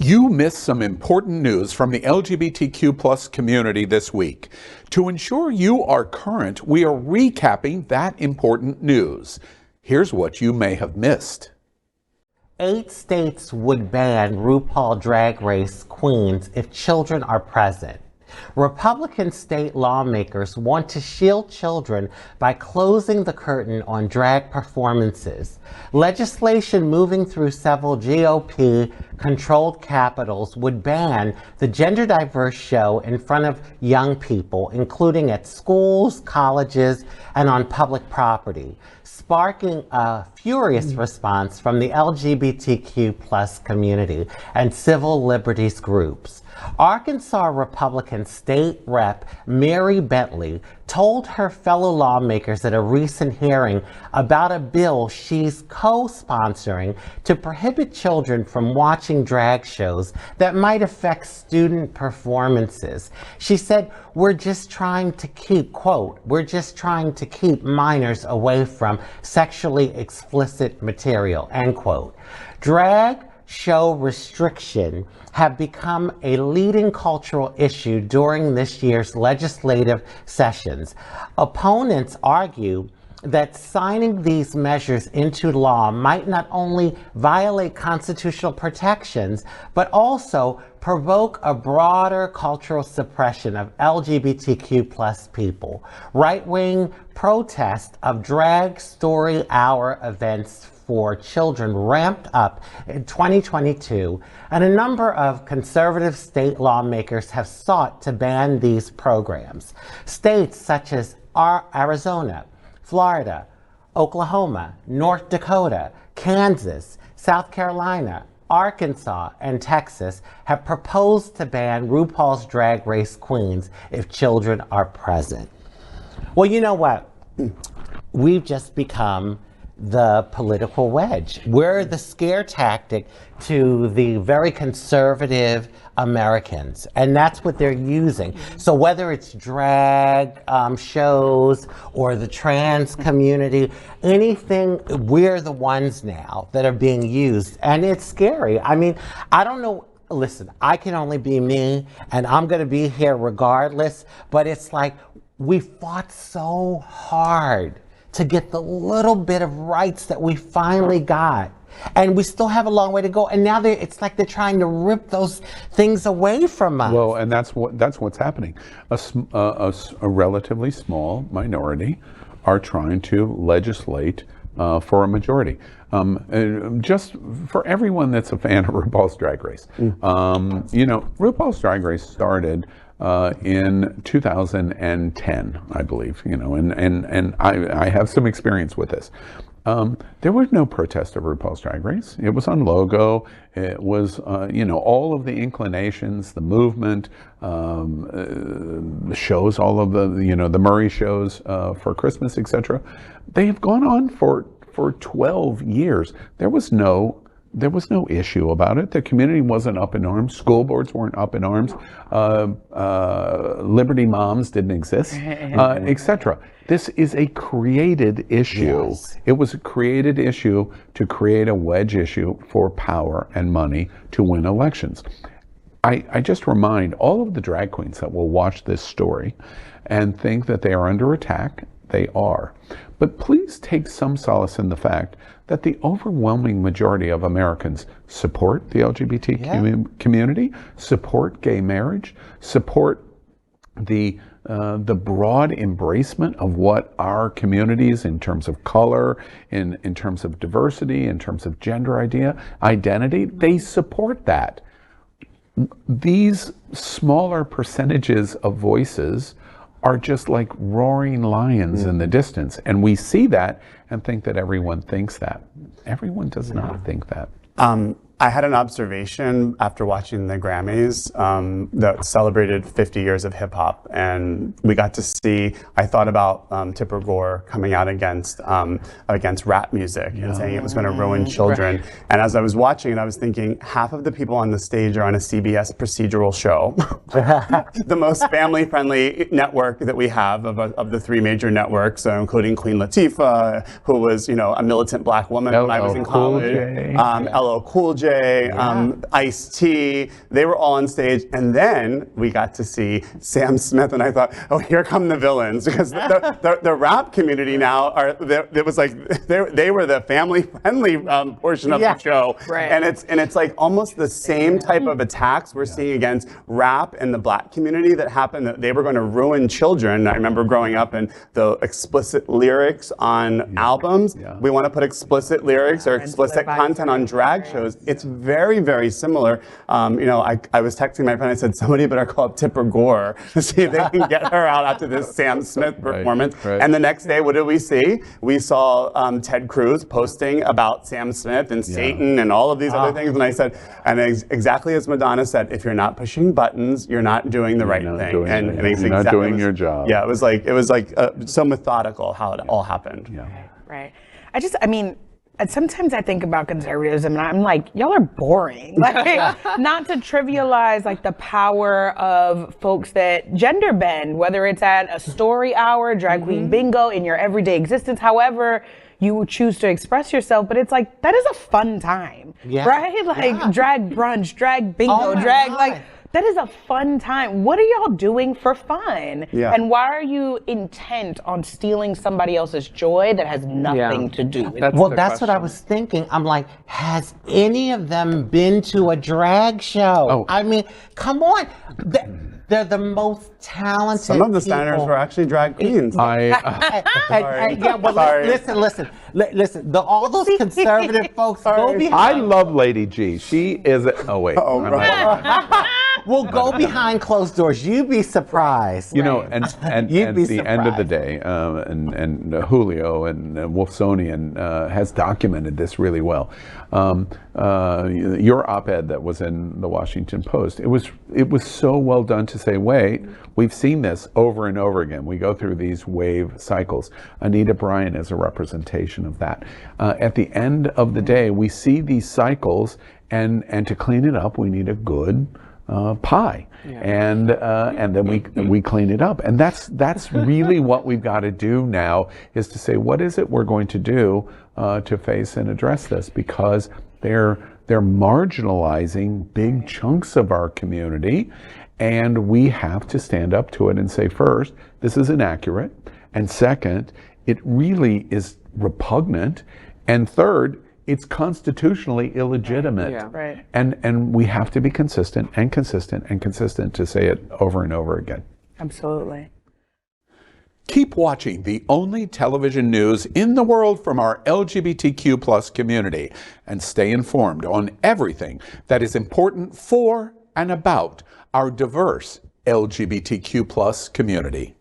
You missed some important news from the LGBTQ plus community this week. To ensure you are current, we are recapping that important news. Here's what you may have missed. 8 states would ban RuPaul Drag Race queens if children are present. Republican state lawmakers want to shield children by closing the curtain on drag performances. Legislation moving through several GOP-controlled capitals would ban the gender-diverse show in front of young people, including at schools, colleges, and on public property, sparking a furious response from the LGBTQ plus community and civil liberties groups. Arkansas Republican State Rep Mary Bentley told her fellow lawmakers at a recent hearing about a bill she's co-sponsoring to prohibit children from watching drag shows that might affect student performances. She said, "We're just trying to keep," quote, "we're just trying to keep minors away from sexually explicit material," end quote. Drag show restriction have become a leading cultural issue during this year's legislative sessions. Opponents argue that signing these measures into law might not only violate constitutional protections, but also provoke a broader cultural suppression of LGBTQ plus people. Right-wing protests of drag story hour events for children ramped up in 2022, and a number of conservative state lawmakers have sought to ban these programs. States such as Arizona, Florida, Oklahoma, North Dakota, Kansas, South Carolina, Arkansas, and Texas have proposed to ban RuPaul's Drag Race queens if children are present. Well, you know what? We've just become the political wedge. We're the scare tactic to the very conservative Americans, and that's what they're using. So whether it's drag shows or the trans community, anything, we're the ones now that are being used, and it's scary. I mean, I don't know. Listen, I can only be me, and I'm going to be here regardless, but it's like we fought so hard to get the little bit of rights that we finally got. And we still have a long way to go. And now it's like they're trying to rip those things away from us. Well, and that's what's happening. A relatively small minority are trying to legislate for a majority. Just for everyone that's a fan of RuPaul's Drag Race, you know, RuPaul's Drag Race started in 2010, I believe, you know, and I have some experience with this. There was no protest of RuPaul's Drag Race. It was on logo. It was, you know, all of the inclinations, the movement, the shows, all of the, you know, the Murray shows for Christmas, etc. They have gone on for 12 years. There was no issue about it. The community wasn't up in arms. School boards weren't up in arms. Liberty moms didn't exist, etc. This is a created issue. Yes. It was a created issue to create a wedge issue for power and money to win elections. I just remind all of the drag queens that will watch this story and think that they are under attack. They are. But please take some solace in the fact that the overwhelming majority of Americans support the LGBT community, support gay marriage, support the broad embracement of what our communities in terms of color, in terms of diversity, in terms of gender identity, they support that. These smaller percentages of voices are just like roaring lions in the distance. And we see that and think that everyone thinks that. Everyone does not think that. I had an observation after watching the Grammys that celebrated 50 years of hip hop, and we got to see, I thought about Tipper Gore coming out against rap music and saying it was going to ruin children. Right. And as I was watching it, I was thinking, half of the people on the stage are on a CBS procedural show, the most family-friendly network that we have of the 3 major networks, including Queen Latifah, who was, you know, a militant black woman when I was in college, LL Cool J, J, Ice-T, they were all on stage. And then we got to see Sam Smith, and I thought, oh, here come the villains. Because the rap community now, it was like, they were the family-friendly portion of the show. Right. And it's like almost the same type of attacks we're seeing against rap and the black community that happened, that they were going to ruin children. I remember growing up and the explicit lyrics on albums. We want to put explicit lyrics or explicit content on drag shows. It's very, very similar. You know, I was texting my friend, I said, somebody better call up Tipper Gore to see if they can get her out after this Sam Smith performance. Right. And the next day, what did we see? We saw Ted Cruz posting about Sam Smith and Satan and all of these other things. And I said, and exactly as Madonna said, if you're not pushing buttons, you're not doing the right thing. You're not doing your job. Yeah, it was like so methodical how it all happened. Yeah. Right. I mean, sometimes I think about conservatism and I'm like, y'all are boring. Like, not to trivialize like the power of folks that gender bend, whether it's at a story hour, drag queen bingo, in your everyday existence, however you choose to express yourself, but it's like, that is a fun time, right? Like drag brunch, drag bingo, drag, like, that is a fun time. What are y'all doing for fun? And why are you intent on stealing somebody else's joy that has nothing to do with it? Well, that's what I was thinking. I'm like, has any of them been to a drag show? Oh. I mean, come on. They're the most talented Some of the Steiners were actually drag queens. Listen. All those conservative folks go behind. I love Lady G. She is. Oh wait. Oh, right. We'll go behind closed doors. You'd be surprised. You know, and at the end of the day, and Julio and Wolfsonian has documented this really well. Your op-ed that was in the Washington Post, it was so well done to say, wait, we've seen this over and over again. We go through these wave cycles. Anita Bryant is a representation of that. At the end of the day, we see these cycles, and to clean it up, we need a good pie, and then we clean it up, and that's really what we've got to do now, is to say, what is it we're going to do to face and address this, because they're marginalizing big chunks of our community, and we have to stand up to it and say, first, this is inaccurate, and second, it really is repugnant, and third, it's constitutionally illegitimate. Right. And we have to be consistent and consistent and consistent to say it over and over again. Absolutely. Keep watching the only television news in the world from our LGBTQ plus community, and stay informed on everything that is important for and about our diverse LGBTQ plus community.